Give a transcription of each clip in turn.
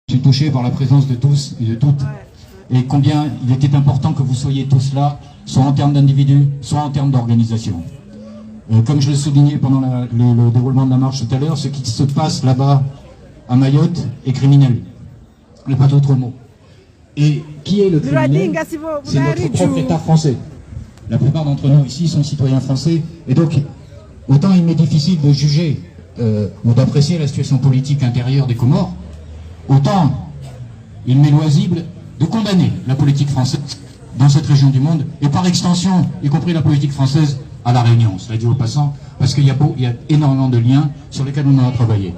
Je suis touché par la présence de tous et de toutes, et combien il était important que vous soyez tous là, soit en termes d'individus, soit en termes d'organisation. Comme je le soulignais pendant le déroulement de la marche tout à l'heure, ce qui se passe là-bas à Mayotte est criminel. Il n'y a pas d'autre mot. Et qui est le criminel? C'est notre propre État français. La plupart d'entre nous ici sont citoyens français, et donc autant il m'est difficile de juger ou d'apprécier la situation politique intérieure des Comores, autant il m'est loisible de condamner la politique française dans cette région du monde, et par extension, y compris la politique française à La Réunion, cela dit au passant, parce qu'il y a énormément de liens sur lesquels on a travaillé.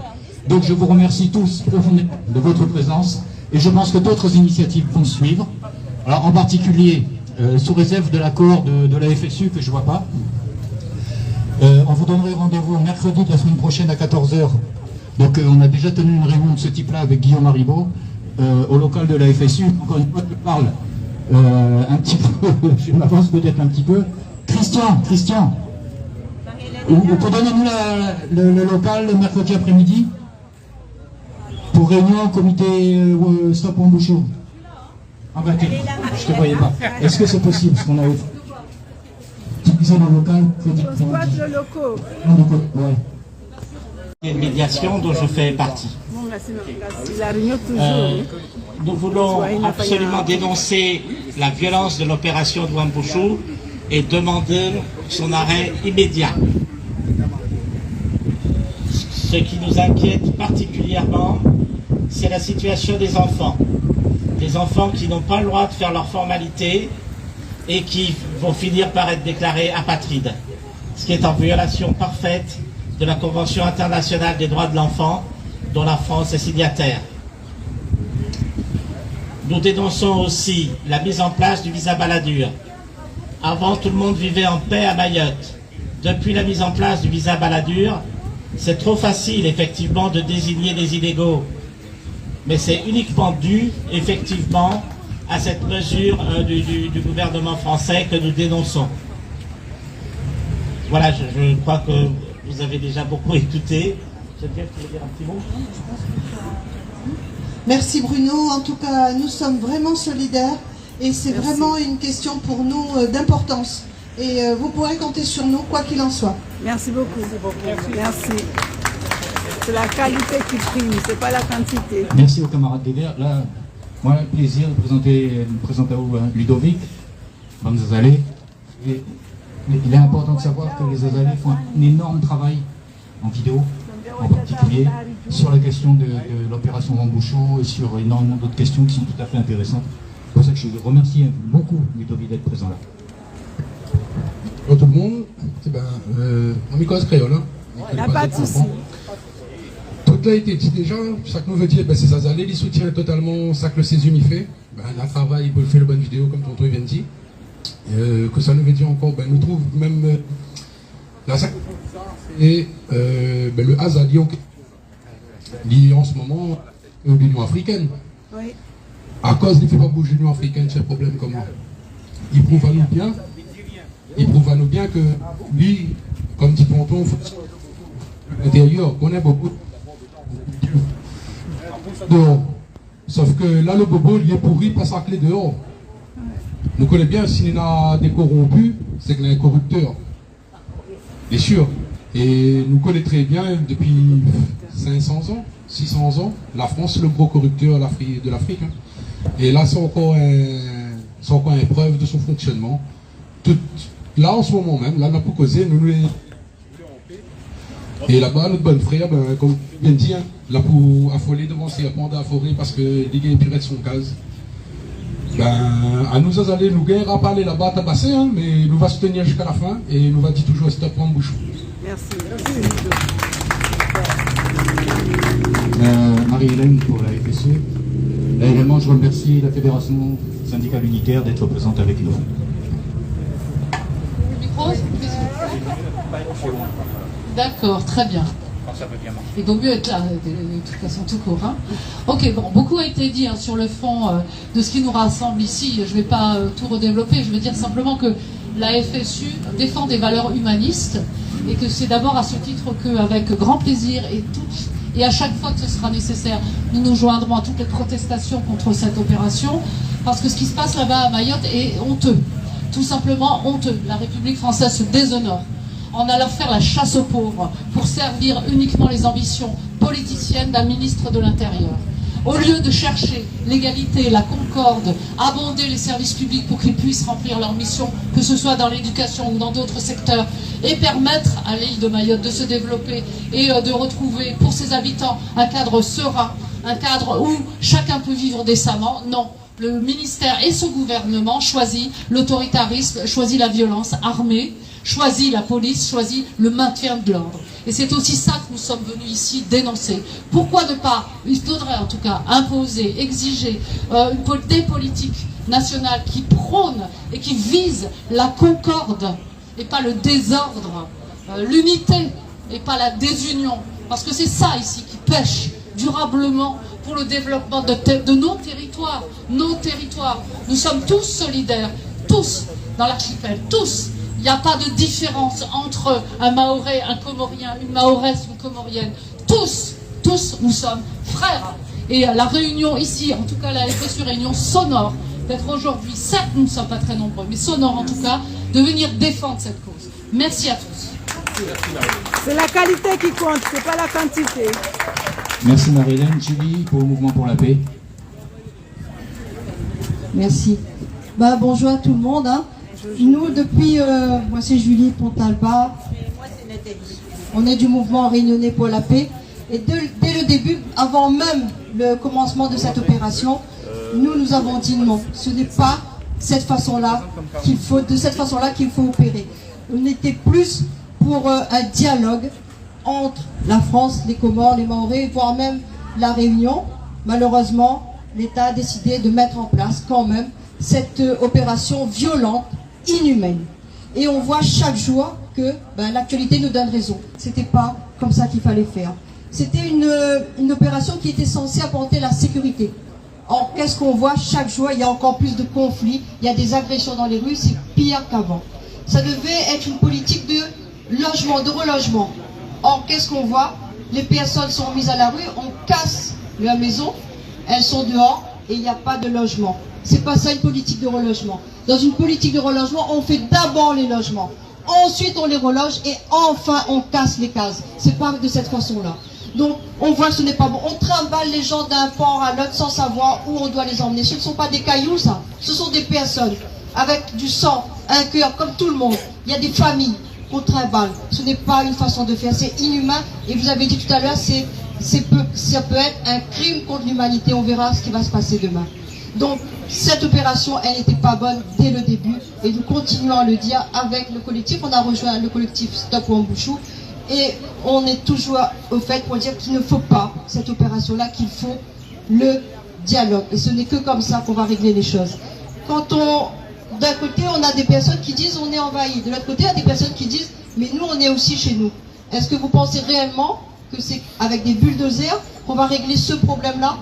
Donc je vous remercie tous profondément de votre présence, et je pense que d'autres initiatives vont suivre. Alors en particulier, sous réserve de l'accord de la FSU que je ne vois pas, on vous donnerait rendez-vous mercredi de la semaine prochaine à 14 h. Donc on a déjà tenu une réunion de ce type-là avec Guillaume Haribo au local de la FSU. Encore une fois, je parle un petit peu, je m'avance peut-être un petit peu. Christian, vous pouvez donner nous le local le mercredi après-midi pour réunion comité Stop Wambushu. Ah bah je te voyais pas. Est-ce que c'est possible ce qu'on a utilisé dans le local? Ouais. Il y a une médiation dont je fais partie. Nous voulons absolument dénoncer la violence de l'opération de Wambushu et demander son arrêt immédiat. Ce qui nous inquiète particulièrement, c'est la situation des enfants. Des enfants qui n'ont pas le droit de faire leurs formalités et qui vont finir par être déclarés apatrides. Ce qui est en violation parfaite de la Convention internationale des droits de l'enfant, dont la France est signataire. Nous dénonçons aussi la mise en place du visa Balladur. Avant, tout le monde vivait en paix à Mayotte. Depuis la mise en place du visa Balladur, c'est trop facile, effectivement, de désigner des illégaux. Mais c'est uniquement dû, effectivement, à cette mesure du gouvernement français que nous dénonçons. Voilà, je crois que vous avez déjà beaucoup écouté. Geneviève, tu veux dire un petit mot? Merci Bruno. En tout cas, nous sommes vraiment solidaires et c'est vraiment une question pour nous d'importance. Et vous pourrez compter sur nous, quoi qu'il en soit. Merci beaucoup. Merci. C'est la qualité qui prime, c'est pas la quantité. Merci aux camarades des Verts. Là, moi, le plaisir de présenter à vous Ludovic, Mme Zazalé. Et il est important de savoir que les Azalés font un énorme travail en vidéo, en particulier, sur la question de l'opération Wambushu et sur énormément d'autres questions qui sont tout à fait intéressantes. C'est pour ça que je remercie beaucoup Ludovic d'être présent là. Bonjour tout le monde, mon micro est créole. Il n'y a pas de souci. Tout a été dit déjà, ça que nous veut dire, c'est Zazalé, il soutient totalement ça que le Césum il fait. La travail, il peut faire une bonne vidéo comme tonton vient de dire. Que ça nous veut dire encore, nous trouve même la et le hasard lié en ce moment l'Union africaine. Oui. À cause il ne fait pas bouger l'Union africaine, c'est un problème comment. Il prouve à nous bien que lui, comme dit tonton, l'intérieur connaît beaucoup dehors. Sauf que là le bobo il est pourri, pas sa clé dehors. Nous connaissons bien, s'il y a des corrompus, c'est qu'il y a un corrupteur. Bien sûr. Et nous connaissons très bien, depuis 500 ans, 600 ans, la France, le gros corrupteur de l'Afrique. Et là, c'est encore une preuve de son fonctionnement. Là, en ce moment même, là, on a pour causer, et là-bas, notre bon frère, comme bien dit, là, pour affoler devant ses répondre à forêt parce que les gars purent de son gaz. À nous aller nous guerre à parler là-bas à tabasser, mais nous va soutenir jusqu'à la fin et nous va dire toujours stop Wambushu. Merci. Marie-Hélène pour la FSU. Là également, je remercie la Fédération syndicale unitaire d'être présente avec nous. D'accord, très bien. Il vaut mieux être là, de toute façon, tout court. Ok, bon, beaucoup a été dit sur le fond de ce qui nous rassemble ici. Je ne vais pas tout redévelopper, je veux dire simplement que la FSU défend des valeurs humanistes et que c'est d'abord à ce titre qu'avec grand plaisir et toute Et à chaque fois que ce sera nécessaire, nous nous joindrons à toutes les protestations contre cette opération, parce que ce qui se passe là-bas à Mayotte est honteux. Tout simplement honteux. La République française se déshonore en allant faire la chasse aux pauvres pour servir uniquement les ambitions politiciennes d'un ministre de l'Intérieur. Au lieu de chercher l'égalité, la concorde, abonder les services publics pour qu'ils puissent remplir leur mission, que ce soit dans l'éducation ou dans d'autres secteurs, et permettre à l'île de Mayotte de se développer et de retrouver pour ses habitants un cadre serein, un cadre où chacun peut vivre décemment, non. Le ministère et son gouvernement choisit l'autoritarisme, choisit la violence armée, choisit la police, choisit le maintien de l'ordre. Et c'est aussi ça que nous sommes venus ici dénoncer. Pourquoi ne pas, il faudrait en tout cas imposer, exiger des politiques nationales qui prônent et qui visent la concorde et pas le désordre, l'unité et pas la désunion. Parce que c'est ça ici qui pêche durablement pour le développement de nos territoires. Nos territoires. Nous sommes tous solidaires, tous dans l'archipel, tous. Il n'y a pas de différence entre un Mahorais, un Comorien, une Mahoraise, une Comorienne. Tous, nous sommes frères. Et la réunion ici, en tout cas la FSU Réunion, sonore d'être aujourd'hui, certes nous ne sommes pas très nombreux, mais sonore en tout cas, de venir défendre cette cause. Merci à tous. C'est la qualité qui compte, c'est pas la quantité. Merci Marie-Hélène. Julie, pour le Mouvement pour la paix. Merci. Bonjour à tout le monde. Nous, depuis, moi c'est Julie Pontalba, on est du mouvement Réunionnais pour la paix. Et dès le début, avant même le commencement de cette opération, nous avons dit non. Ce n'est pas cette façon-là qu'il faut, de cette façon-là qu'il faut opérer. On était plus pour un dialogue entre la France, les Comores, les Mahorais, voire même la Réunion. Malheureusement, l'État a décidé de mettre en place quand même cette opération violente, inhumaine. Et on voit chaque jour que l'actualité nous donne raison. C'était pas comme ça qu'il fallait faire. C'était une opération qui était censée apporter la sécurité. Or, qu'est-ce qu'on voit chaque jour? Il y a encore plus de conflits, il y a des agressions dans les rues, c'est pire qu'avant. Ça devait être une politique de logement, de relogement. Or, qu'est-ce qu'on voit? Les personnes sont mises à la rue, on casse leur maison, elles sont dehors et il n'y a pas de logement. C'est pas ça une politique de relogement. Dans une politique de relogement, on fait d'abord les logements. Ensuite, on les reloge et enfin, on casse les cases. C'est pas de cette façon-là. Donc, on voit que ce n'est pas bon. On trimballe les gens d'un port à l'autre sans savoir où on doit les emmener. Ce ne sont pas des cailloux, ça. Ce sont des personnes avec du sang, un cœur, comme tout le monde. Il y a des familles qu'on trimballe. Ce n'est pas une façon de faire. C'est inhumain. Et vous avez dit tout à l'heure, ça peut être un crime contre l'humanité. On verra ce qui va se passer demain. Donc, cette opération, elle n'était pas bonne dès le début. Et nous continuons à le dire avec le collectif. On a rejoint le collectif Stop Wambushu. Et on est toujours au fait pour dire qu'il ne faut pas cette opération-là, qu'il faut le dialogue. Et ce n'est que comme ça qu'on va régler les choses. D'un côté, on a des personnes qui disent on est envahi. De l'autre côté, il y a des personnes qui disent mais nous, on est aussi chez nous. Est-ce que vous pensez réellement que c'est avec des bulldozers qu'on va régler ce problème-là?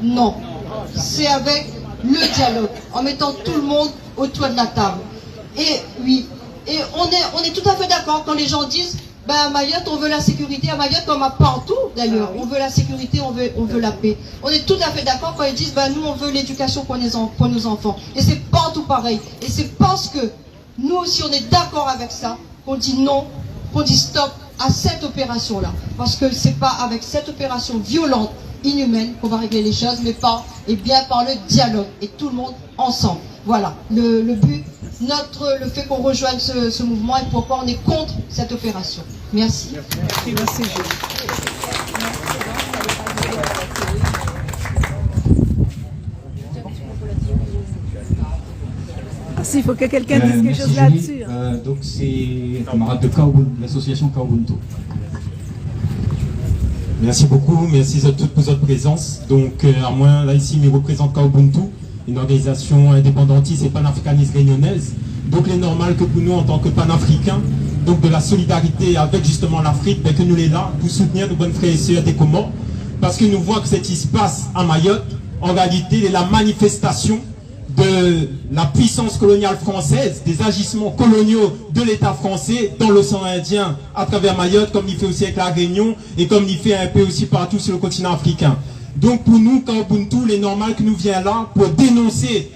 Non. C'est avec le dialogue, en mettant tout le monde autour de la table. Et oui, et on est tout à fait d'accord quand les gens disent à Mayotte, on veut la sécurité. À Mayotte, comme à partout d'ailleurs, on veut la sécurité, on veut la paix. On est tout à fait d'accord quand ils disent nous, on veut l'éducation pour nos enfants. Et c'est partout pareil. Et c'est parce que nous aussi, on est d'accord avec ça qu'on dit non, qu'on dit stop à cette opération-là. Parce que c'est pas avec cette opération violente, inhumaine, qu'on va régler les choses, mais bien par le dialogue. Et tout le monde ensemble. Voilà, le but, le fait qu'on rejoigne ce mouvement et pourquoi on est contre cette opération. Merci. Merci. Il faut que quelqu'un dise quelque chose là-dessus. Donc c'est un camarade de l'association Kaobuntu. Merci beaucoup, merci à toutes pour votre présence. Donc, moi, là, ici, je représente Kaobuntu, une organisation indépendantiste et panafricaniste réunionnaise. Donc, il est normal que pour nous, en tant que panafricains, donc de la solidarité avec justement l'Afrique, que nous sommes là pour soutenir nos bonnes frères et sœurs des Comores, parce que nous voyons que ce qui se passe à Mayotte, en réalité, est la manifestation de la puissance coloniale française, des agissements coloniaux de l'État français dans l'océan Indien à travers Mayotte, comme il fait aussi avec la Réunion et comme il fait un peu aussi partout sur le continent africain. Donc pour nous, quand Ubuntu, il est normal que nous viens là pour dénoncer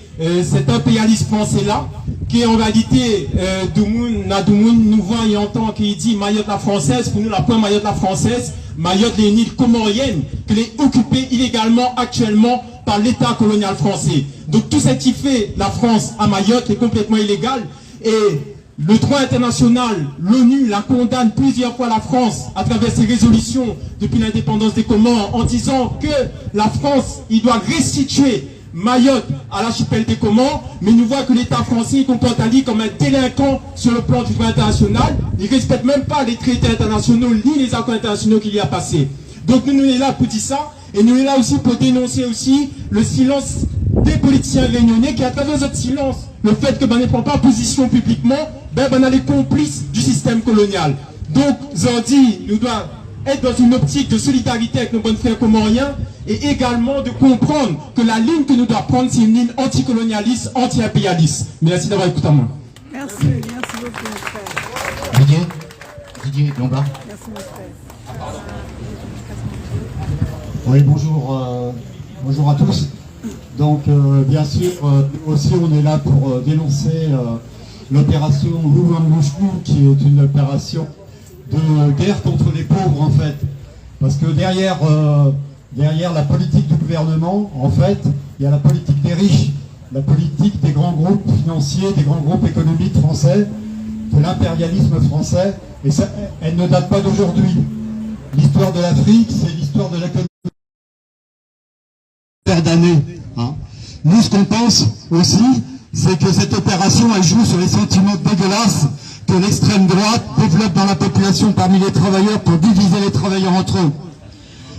cet impérialisme français-là, qui en réalité, nous voit et entend qu'il dit Mayotte la française, pour nous la première Mayotte la française, Mayotte est une île comorienne, qu'elle est occupée illégalement actuellement par l'État colonial français. Donc tout ce qui fait la France à Mayotte est complètement illégal et le droit international, l'ONU la condamne plusieurs fois la France à travers ses résolutions depuis l'indépendance des Comores en disant que la France, il doit restituer Mayotte à l'archipel des Comores, mais nous voit que l'État français comporte Ali comme un délinquant sur le plan du droit international. Il ne respecte même pas les traités internationaux ni les accords internationaux qu'il y a passés. Donc nous sommes là pour dire ça, et nous sommes là aussi pour dénoncer aussi le silence des politiciens réunionnais qui, à travers notre silence, le fait que ne prend pas position publiquement, on a les complices du système colonial. Donc, Zandi nous doit être dans une optique de solidarité avec nos bons frères comoriens et également de comprendre que la ligne que nous devons prendre, c'est une ligne anticolonialiste, anti-impérialiste. Merci d'avoir écouté à moi. Merci beaucoup, mon frère. Didier Lombard. Merci, mon frère. Oui, bonjour à tous. Donc, bien sûr, nous aussi, on est là pour dénoncer l'opération Louvain-Mouchou, qui est une opération de guerre contre les pauvres, en fait. Parce que derrière la politique du gouvernement, en fait, il y a la politique des riches, la politique des grands groupes financiers, des grands groupes économiques français, de l'impérialisme français, et ça, elle ne date pas d'aujourd'hui. L'histoire de l'Afrique, c'est l'histoire de l'économie d'années. Hein. Nous, ce qu'on pense aussi, c'est que cette opération, elle joue sur les sentiments dégueulasses que l'extrême droite développe dans la population parmi les travailleurs pour diviser les travailleurs entre eux.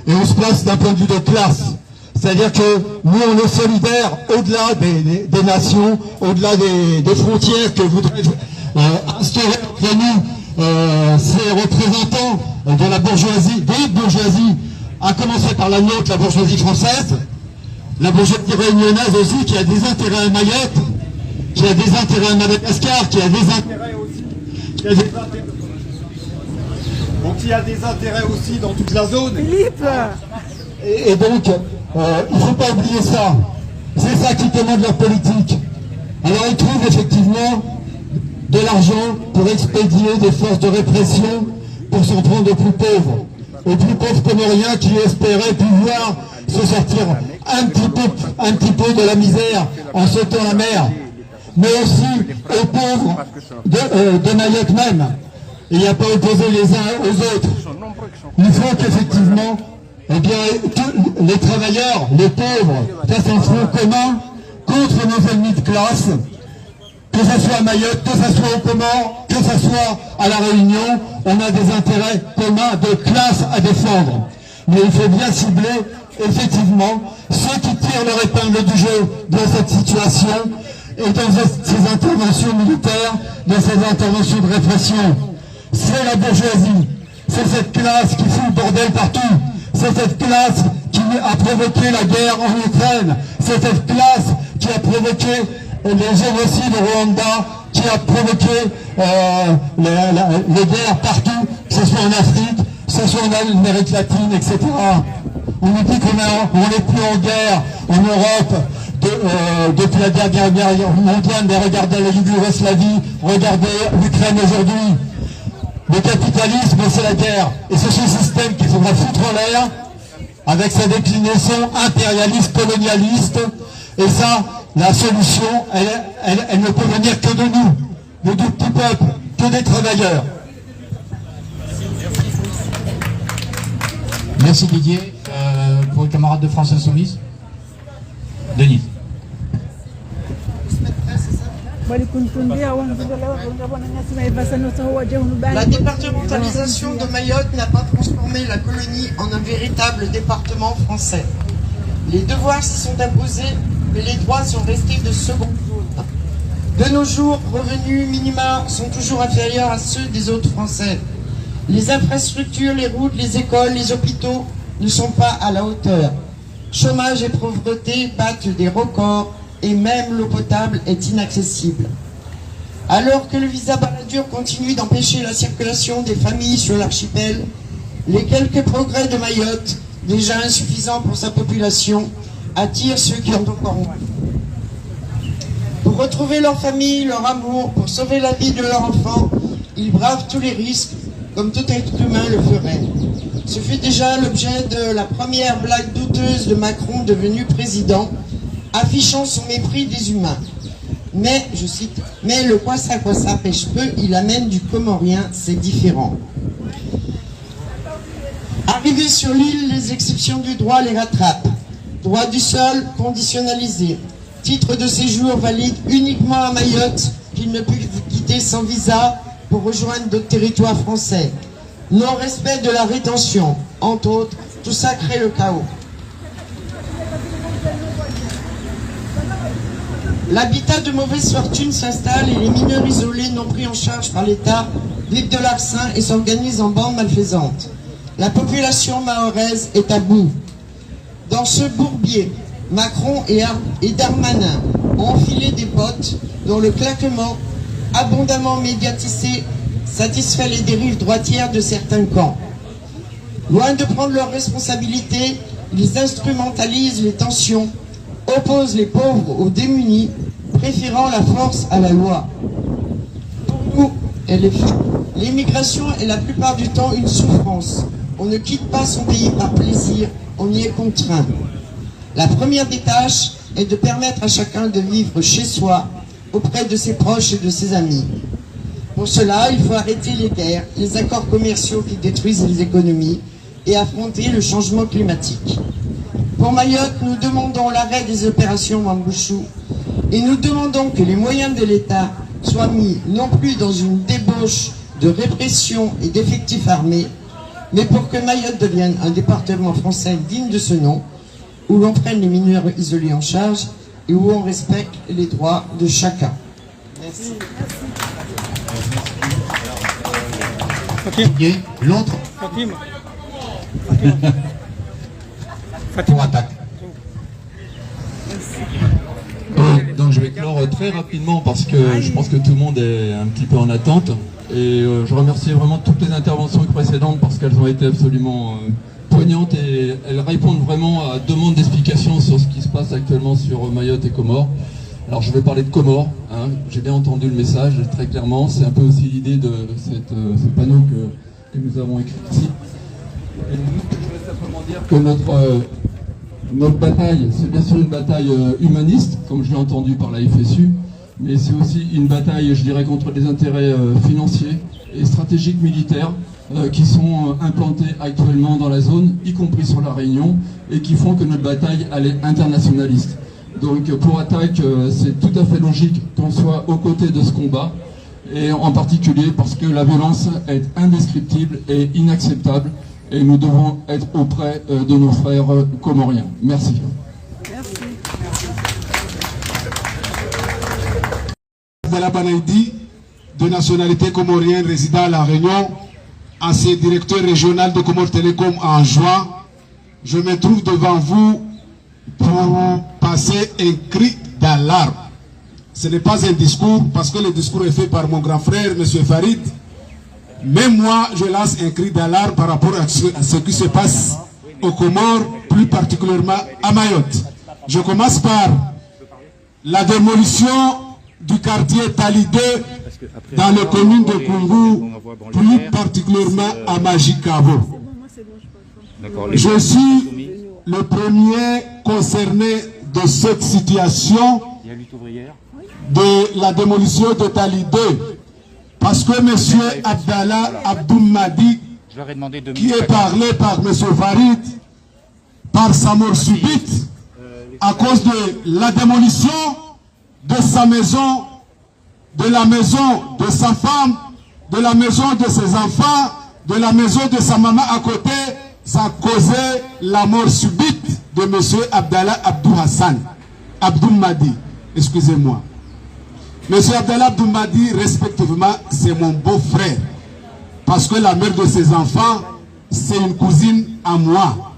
Et on se place d'un point de vue de classe. C'est-à-dire que nous, on est solidaires au-delà des nations, au-delà des frontières que voudraient instaurer entre nous ces représentants de la bourgeoisie, des bourgeoisies, à commencer par la nôtre, la bourgeoisie française, la bourgeoisie réunionnaise aussi, qui a des intérêts à Mayotte, qui a des intérêts à Madagascar, qui a des intérêts aussi, donc il y a des intérêts aussi dans toute la zone. Philippe. Et donc, il ne faut pas oublier ça. C'est ça qui commande leur politique. Alors ils trouvent effectivement de l'argent pour expédier des forces de répression pour s'en prendre aux plus pauvres comoriens qui espéraient pouvoir se sortir un petit peu de la misère en sautant la mer, mais aussi aux pauvres de Mayotte même. Il n'y a pas opposé les uns aux autres. Il faut qu'effectivement, eh bien, tous les travailleurs, les pauvres, fassent un front commun contre nos ennemis de classe, que ce soit à Mayotte, que ce soit aux Comores, que ce soit à La Réunion. On a des intérêts communs de classe à défendre. Mais il faut bien cibler, effectivement, ceux qui tirent leur épingle du jeu dans cette situation et dans ces interventions militaires, dans ces interventions de répression. C'est la bourgeoisie, c'est cette classe qui fout le bordel partout, c'est cette classe qui a provoqué la guerre en Ukraine, c'est cette classe qui a provoqué les génocides au Rwanda, qui a provoqué les guerres partout, que ce soit en Afrique, que ce soit en Amérique latine, etc. On nous dit qu'on n'est plus en guerre en Europe depuis la Deuxième Guerre mondiale, mais regardez la Yougoslavie, regardez l'Ukraine aujourd'hui. Le capitalisme, c'est la guerre. Et c'est ce système qu'il faudra foutre en l'air avec sa déclinaison impérialiste, colonialiste. Et ça, la solution, elle ne peut venir que de nous, de tout petit peuple, que des travailleurs. Merci Didier. Pour les camarades de France Insoumise, Denis. La départementalisation de Mayotte n'a pas transformé la colonie en un véritable département français. Les devoirs s'y sont imposés, mais les droits sont restés de seconde zone. De nos jours, revenus minima sont toujours inférieurs à ceux des autres Français. Les infrastructures, les routes, les écoles, les hôpitaux ne sont pas à la hauteur. Chômage et pauvreté battent des records et même l'eau potable est inaccessible. Alors que le visa Balladur continue d'empêcher la circulation des familles sur l'archipel, les quelques progrès de Mayotte, déjà insuffisants pour sa population, attirent ceux qui en ont encore moins. Pour retrouver leur famille, leur amour, pour sauver la vie de leur enfant, ils bravent tous les risques, comme tout être humain le ferait. Ce fut déjà l'objet de la première blague douteuse de Macron devenu président, affichant son mépris des humains. Mais, je cite, « Mais le kwassa pêche peu, il amène du comorien, c'est différent. » Arrivés sur l'île, les exceptions du droit les rattrapent. Droit du sol conditionnalisé. Titre de séjour valide uniquement à Mayotte, qu'il ne peut quitter sans visa pour rejoindre d'autres territoires français. Non-respect de la rétention, entre autres, tout ça crée le chaos. L'habitat de mauvaise fortune s'installe et les mineurs isolés non pris en charge par l'État vivent de larcin et s'organisent en bandes malfaisantes. La population mahoraise est à bout. Dans ce bourbier, Macron et Darmanin ont enfilé des potes dont le claquement, abondamment médiatisé, satisfait les dérives droitières de certains camps. Loin de prendre leurs responsabilités, ils instrumentalisent les tensions, opposent les pauvres aux démunis, préférant la force à la loi. Pour nous, l'immigration est la plupart du temps une souffrance. On ne quitte pas son pays par plaisir, on y est contraint. La première des tâches est de permettre à chacun de vivre chez soi, auprès de ses proches et de ses amis. Pour cela, il faut arrêter les guerres, les accords commerciaux qui détruisent les économies et affronter le changement climatique. Pour Mayotte, nous demandons l'arrêt des opérations Wambushu et nous demandons que les moyens de l'État soient mis non plus dans une débauche de répression et d'effectifs armés, mais pour que Mayotte devienne un département français digne de ce nom, où l'on prenne les mineurs isolés en charge et où on respecte les droits de chacun. Merci. L'autre pour attaque. Donc je vais clore très rapidement parce que je pense que tout le monde est un petit peu en attente. Et je remercie vraiment toutes les interventions précédentes parce qu'elles ont été absolument poignantes et elles répondent vraiment à demande d'explications sur ce qui se passe actuellement sur Mayotte et Comores. Alors je vais parler de Comores, hein. J'ai bien entendu le message très clairement, c'est un peu aussi l'idée de ce panneau que nous avons écrit ici. Et nous, je voudrais simplement dire que notre bataille, c'est bien sûr une bataille humaniste, comme je l'ai entendu par la FSU, mais c'est aussi une bataille, je dirais, contre des intérêts financiers et stratégiques militaires qui sont implantés actuellement dans la zone, y compris sur la Réunion, et qui font que notre bataille, elle est internationaliste. Donc pour Attaque, c'est tout à fait logique qu'on soit aux côtés de ce combat, et en particulier parce que la violence est indescriptible et inacceptable, et nous devons être auprès de nos frères comoriens. Merci. Abdallah Banaidi, de nationalité comorienne résidant à La Réunion, ancien directeur régional de Comores Télécom en juin, je me trouve devant vous pour passer un cri d'alarme. Ce n'est pas un discours, parce que le discours est fait par mon grand frère, M. Farid. Même moi, je lance un cri d'alarme par rapport à ce qui se passe aux Comores, plus particulièrement à Mayotte. Je commence par la démolition du quartier Tali 2 dans la commune de Kungu, plus particulièrement à Majikavo. Je suis le premier concerné de cette situation de la démolition de Tali 2. Parce que M. Abdallah Abdoumadi, qui est parlé par M. Farid, par sa mort subite, à cause de la démolition de sa maison, de la maison de sa femme, de la maison de ses enfants, de la maison de sa maman à côté, ça a causé la mort subite de M. Abdallah Abdou Hassan, Abdoumadi, excusez-moi. M. Abdallah Abdoumadi, respectivement, c'est mon beau-frère. Parce que la mère de ses enfants, c'est une cousine à moi.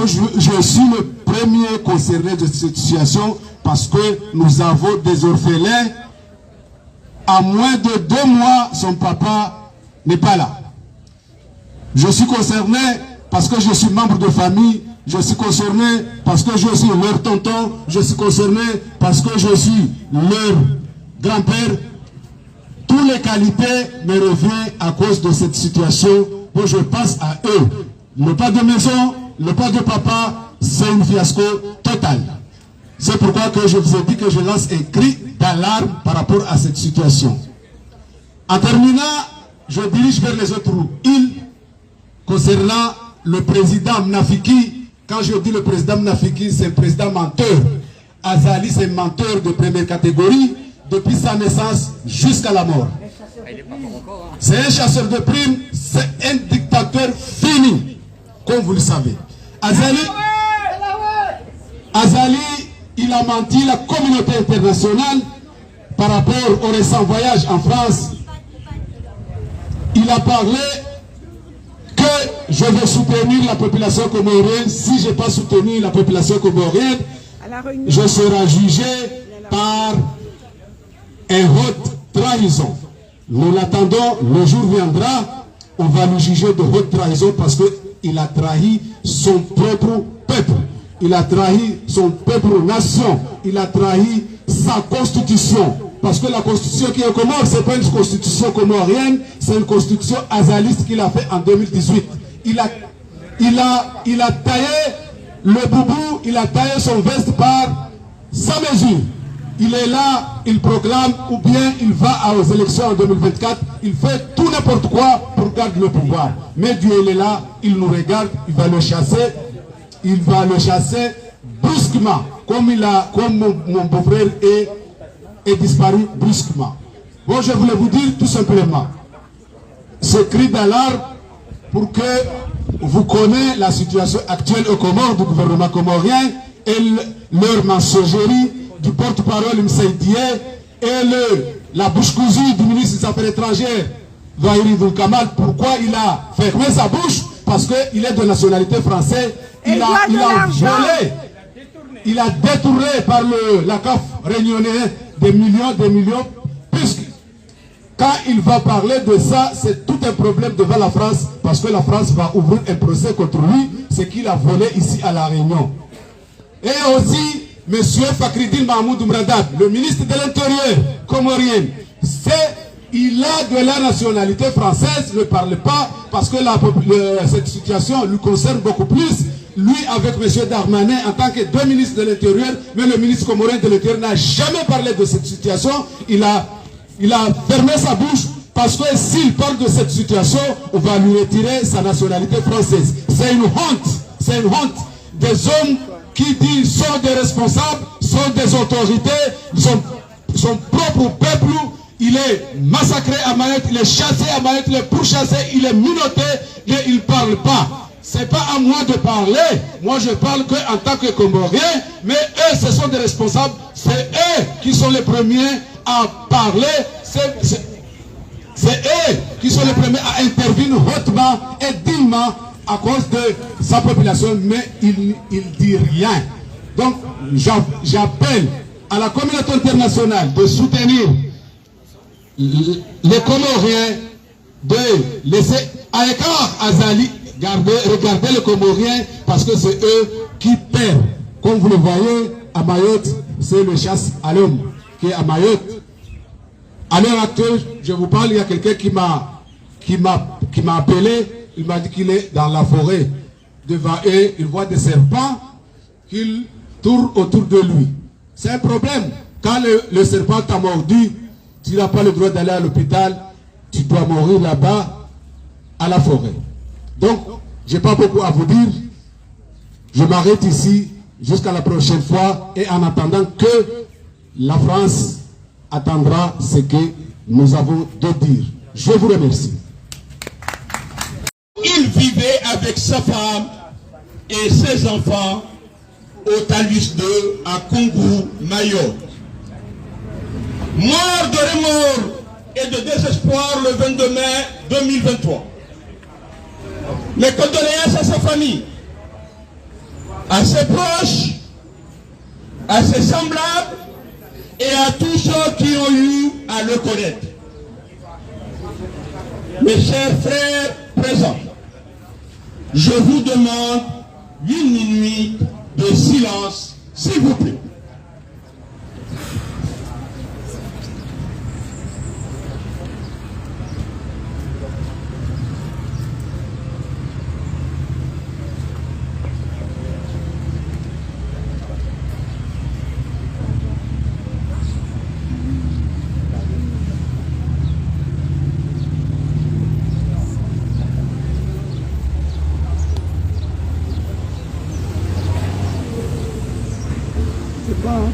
Je suis le premiers concernés de cette situation parce que nous avons des orphelins. À moins de 2 mois, son papa n'est pas là. Je suis concerné parce que je suis membre de famille. Je suis concerné parce que je suis leur tonton. Je suis concerné parce que je suis leur grand-père. Toutes les qualités me reviennent à cause de cette situation où je passe à eux. Le pas de maison, le pas de papa, c'est une fiasco totale. C'est pourquoi que je vous ai dit que je lance un cri d'alarme par rapport à cette situation. En terminant, je dirige vers les autres îles concernant le président Mnafiki. Quand je dis le président Mnafiki, c'est un président menteur. Azali, c'est un menteur de première catégorie depuis sa naissance jusqu'à la mort. C'est un chasseur de primes, c'est un dictateur fini, comme vous le savez. Azali, il a menti la communauté internationale par rapport au récent voyage en France. Il a parlé que je vais soutenir la population comorienne. Si je n'ai pas soutenu la population comorienne, je serai jugé par une haute trahison. Nous l'attendons, le jour viendra, on va le juger de haute trahison parce qu'il a trahi son propre peuple. Il a trahi son peuple nation. Il a trahi sa constitution. Parce que la constitution qui est comore, ce n'est pas une constitution comorienne, c'est une constitution azaliste qu'il a fait en 2018. Il a taillé le boubou, il a taillé son veste par sa mesure. Il est là, il proclame, ou bien il va aux élections en 2024, il fait tout n'importe quoi pour garder le pouvoir. Mais Dieu il est là, il nous regarde, il va le chasser. Il va le chasser brusquement, comme mon beau-frère est disparu brusquement. Bon, je voulais vous dire tout simplement, ce cri d'alarme pour que vous connaissiez la situation actuelle au Comores, du gouvernement comorien, et leur mensongerie du porte-parole Msaïdié, et la bouche cousue du ministre des Affaires étrangères, Vahiri Kamal. Pourquoi il a fermé sa bouche? Parce qu'il est de nationalité française. Il a volé, il a détourné par la CAF réunionnais des millions, puisque quand il va parler de ça, c'est tout un problème devant la France, parce que la France va ouvrir un procès contre lui, ce qu'il a volé ici à La Réunion. Et aussi, M. Fakhridine Mahmoud Mradab, le ministre de l'Intérieur comorien, il a de la nationalité française, ne parle pas, parce que cette situation lui concerne beaucoup plus. Lui, avec M. Darmanin, en tant que deux ministres de l'Intérieur, mais le ministre comorien de l'Intérieur n'a jamais parlé de cette situation. Il a fermé sa bouche, parce que s'il parle de cette situation, on va lui retirer sa nationalité française. C'est une honte des hommes qui disent sont des responsables, sont des autorités, son propre peuple. Il est massacré à Mayotte, il est chassé à Mayotte, il est pourchassé, il est menotté et il ne parle pas. Ce n'est pas à moi de parler. Moi, je parle qu'en tant que Comorien, mais eux, ce sont des responsables. C'est eux qui sont les premiers à parler. C'est eux qui sont les premiers à intervenir hautement et dignement à cause de sa population, mais il ne dit rien. Donc, j'appelle à la communauté internationale de soutenir les Comoriens, de laisser à l'écart Azali, regardez les Comoriens, parce que c'est eux qui perdent. Comme vous le voyez, à Mayotte, c'est le chasse à l'homme qui est à Mayotte. À l'heure actuelle, je vous parle, il y a quelqu'un qui m'a appelé, il m'a dit qu'il est dans la forêt devant eux, il voit des serpents qui tournent autour de lui. C'est un problème. Quand le serpent t'a mordu, tu n'as pas le droit d'aller à l'hôpital, tu dois mourir là-bas, à la forêt. Donc, je n'ai pas beaucoup à vous dire. Je m'arrête ici jusqu'à la prochaine fois et en attendant que la France attendra ce que nous avons de dire. Je vous remercie. Il vivait avec sa femme et ses enfants au Talus 2 à Koungou, Mayotte. Mort de remords et de désespoir le 22 mai 2023. Mes condoléances à sa famille, à ses proches, à ses semblables et à tous ceux qui ont eu à le connaître. Mes chers frères présents, je vous demande 1 minute de silence, s'il vous plaît. C'est bon, hein?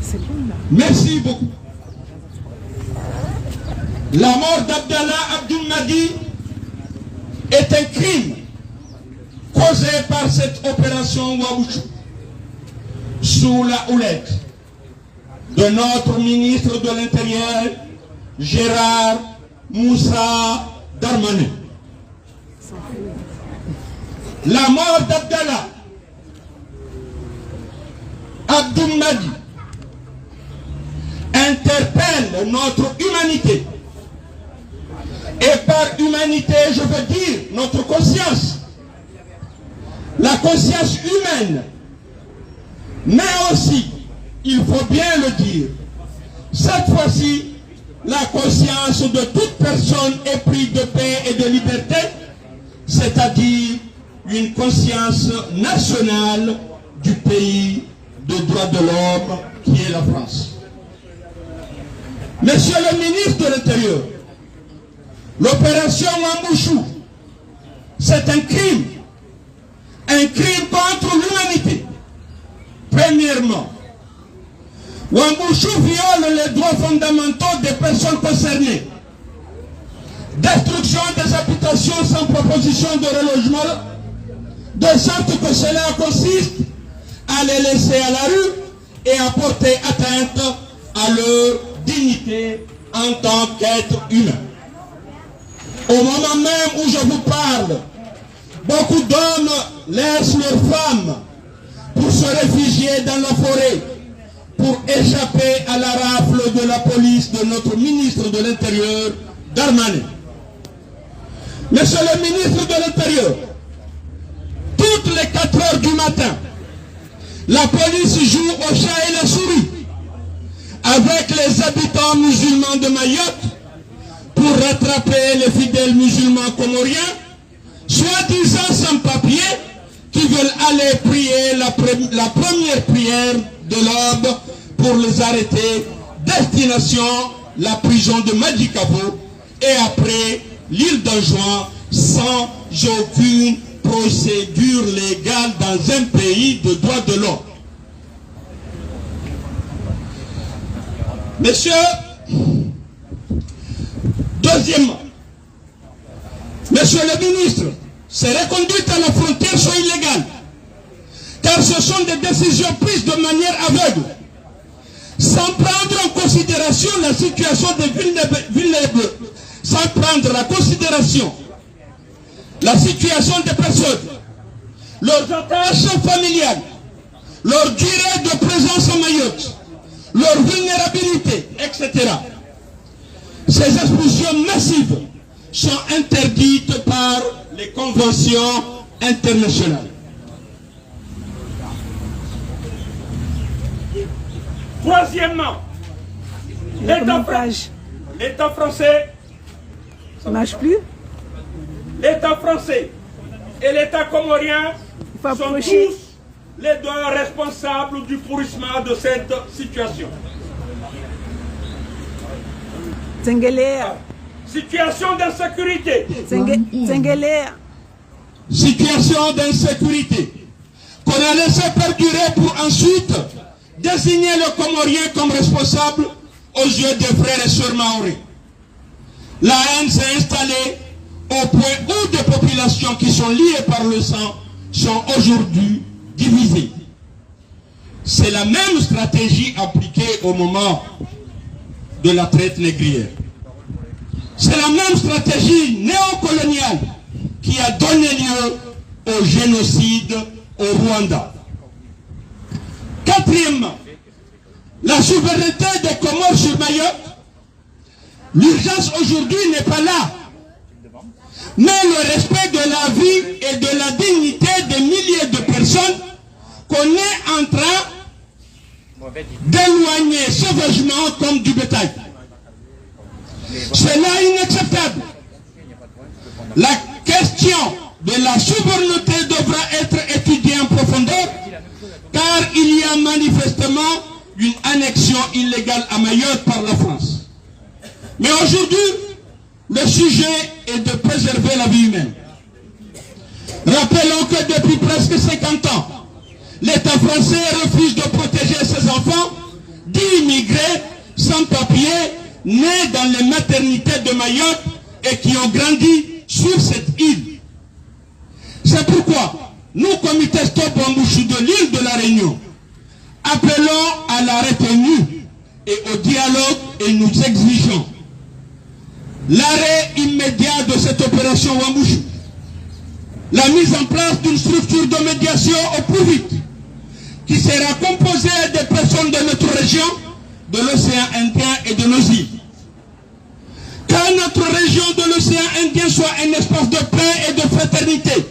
C'est bon, là. Merci beaucoup. La mort d'Abdallah Abdoul Mahdi est un crime causé par cette opération Wabouchou sous la houlette de notre ministre de l'Intérieur, Gérard Moussa Darmanin. La mort d'Abdallah Abdoul Mahdi interpelle notre humanité. Et par humanité, je veux dire notre conscience. La conscience humaine. Mais aussi, il faut bien le dire, cette fois-ci, la conscience de toute personne éprise de paix et de liberté, c'est-à-dire une conscience nationale du pays de droits de l'homme qui est la France. Monsieur le ministre de l'Intérieur, l'opération Wambouchou, c'est un crime contre l'humanité. Premièrement, Wambouchou viole les droits fondamentaux des personnes concernées. Destruction des habitations sans proposition de relogement, de sorte que cela consiste à les laisser à la rue et à porter atteinte à leur dignité en tant qu'être humain. Au moment même où je vous parle, beaucoup d'hommes laissent leurs femmes pour se réfugier dans la forêt, pour échapper à la rafle de la police de notre ministre de l'Intérieur, Darmanin. Monsieur le ministre de l'Intérieur, toutes les 4 heures du matin, la police joue au chat et la souris avec les habitants musulmans de Mayotte pour rattraper les fidèles musulmans comoriens, soi-disant sans papier, qui veulent aller prier la première prière de l'aube pour les arrêter. Destination, la prison de Madjikavo et après l'île d'Anjouan sans aucune procédure légale dans un pays de droits de l'homme. Messieurs, deuxièmement, monsieur le ministre, ces reconduites à la frontière sont illégales, car ce sont des décisions prises de manière aveugle, sans prendre en considération la situation des vulnérables, sans prendre en considération la situation des personnes, leurs attaches familiales, leur durée de présence à Mayotte, leur vulnérabilité, etc. Ces expulsions massives sont interdites par les conventions internationales. Troisièmement, l'État français, ça marche plus. L'État français et l'État comorien sont tous les deux responsables du pourrissement de cette situation. Situation d'insécurité. Situation d'insécurité qu'on a laissé perdurer pour ensuite désigner le Comorien comme responsable aux yeux des frères et sœurs maoris. La haine s'est installée au point où des populations qui sont liées par le sang sont aujourd'hui divisées. C'est la même stratégie appliquée au moment de la traite négrière. C'est la même stratégie néocoloniale qui a donné lieu au génocide au Rwanda. Quatrièmement, la souveraineté des Comores sur Mayotte. L'urgence aujourd'hui n'est pas là, mais le respect de la vie et de la dignité des milliers de personnes qu'on est en train d'éloigner sauvagement comme du bétail. C'est là inacceptable. La question de la souveraineté devra être étudiée en profondeur, car il y a manifestement une annexion illégale à Mayotte par la France. Mais aujourd'hui, le sujet est de préserver la vie humaine. Rappelons que depuis presque 50 ans, l'État français refuse de protéger ses enfants d'immigrés sans papier, nés dans les maternités de Mayotte et qui ont grandi sur cette île. C'est pourquoi nous, comité Stop Wambushu de l'île de la Réunion, appelons à la retenue et au dialogue et nous exigeons l'arrêt immédiat de cette opération Wambushu, la mise en place d'une structure de médiation au plus vite, qui sera composée des personnes de notre région, de l'océan Indien et de nos îles. Que notre région de l'océan Indien soit un espace de paix et de fraternité.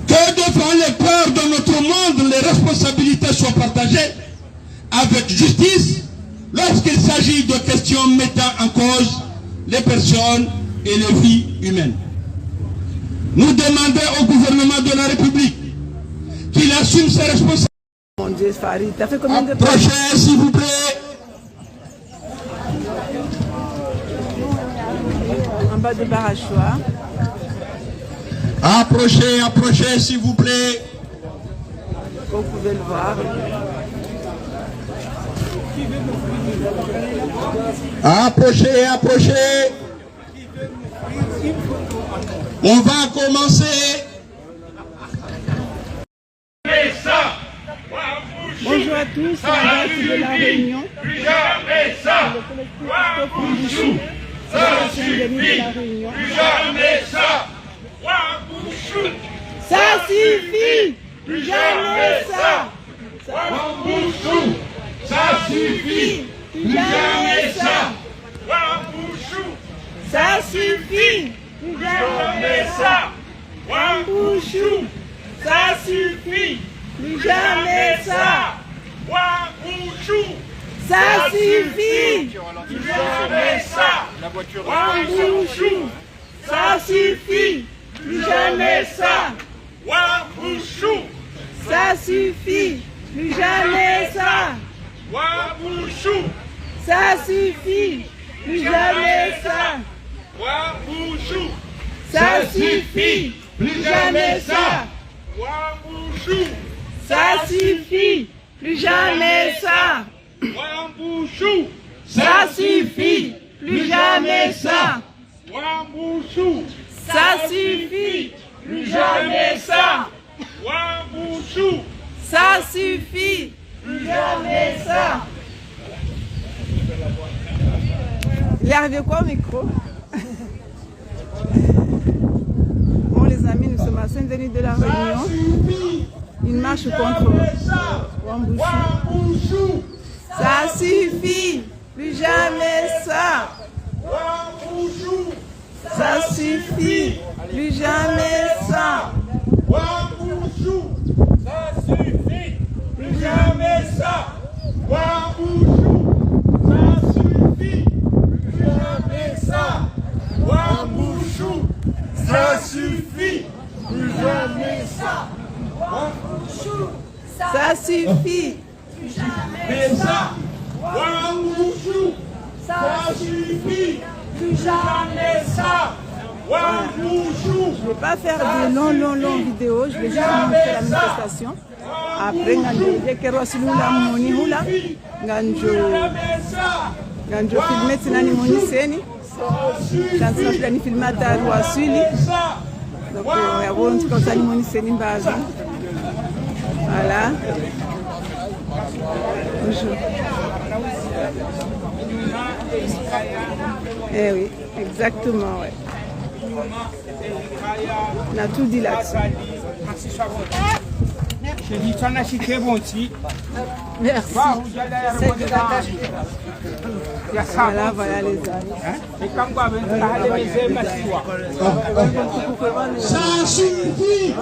Que devant les peurs de notre monde, les responsabilités soient partagées avec justice lorsqu'il s'agit de questions mettant en cause les personnes et les vies humaines. Nous demandons au gouvernement de la République qu'il assume ses responsabilités. Mon Dieu, Farid, t'as fait combien de temps? Approchez, s'il vous plaît. En bas de Barachois. Approchez, approchez, s'il vous plaît. Vous pouvez le voir. Approchez, approchez. On va commencer. Bonjour à tous, la date de la Réunion. Le collectif Stop Wambushu. Ça suffit. Plus jamais ça. Wambushu. Ça suffit. Plus jamais ça. Wambushu. Ça suffit. Plus jamais ça. Wambushu. Ça suffit. Plus jamais ça. Wambushu. Ça suffit. Plus jamais ça. Wambushu. Ça suffit. Plus jamais ça. Wambushu. Ça suffit. Plus jamais ça. Wambushu. Ça suffit. Plus jamais ça. Wambushu. Ça suffit. Plus jamais ça. Wambushu. Ça suffit. Plus jamais ça. Wambushu. Ça suffit. Plus jamais ça. Wambushu. Ça suffit. Plus jamais ça. Wambushu. Ça suffit. Plus jamais ça. Il est arrivé quoi au micro? Bon les amis, nous sommes à Saint-Denis de la Réunion. Une marche contre Wambushu. Ça suffit. Plus jamais ça. Wambushu. Ça suffit. Plus jamais ça. Wambushu. Ça suffit. Plus jamais ça. Wambushu. Ça suffit. Plus jamais ça. Wambushu. Ça suffit. Plus jamais ça. Wambushu. Ça suffit. Plus jamais ça. Wambushu. Ça suffit. Plus jamais ça. Wambushu. Je ne vais pas faire de longues vidéos, je vais juste montrer la manifestation. Après, je vais filmer Tinani Moniseni. Je vais filmer Atari Wasuli. Donc, il y a un petit peu de Moniseni Mbaza. Voilà. Bonjour. Eh oui, exactement, ouais. On a tout dit là-dessus. Merci. Voilà les amis. Ça suffit.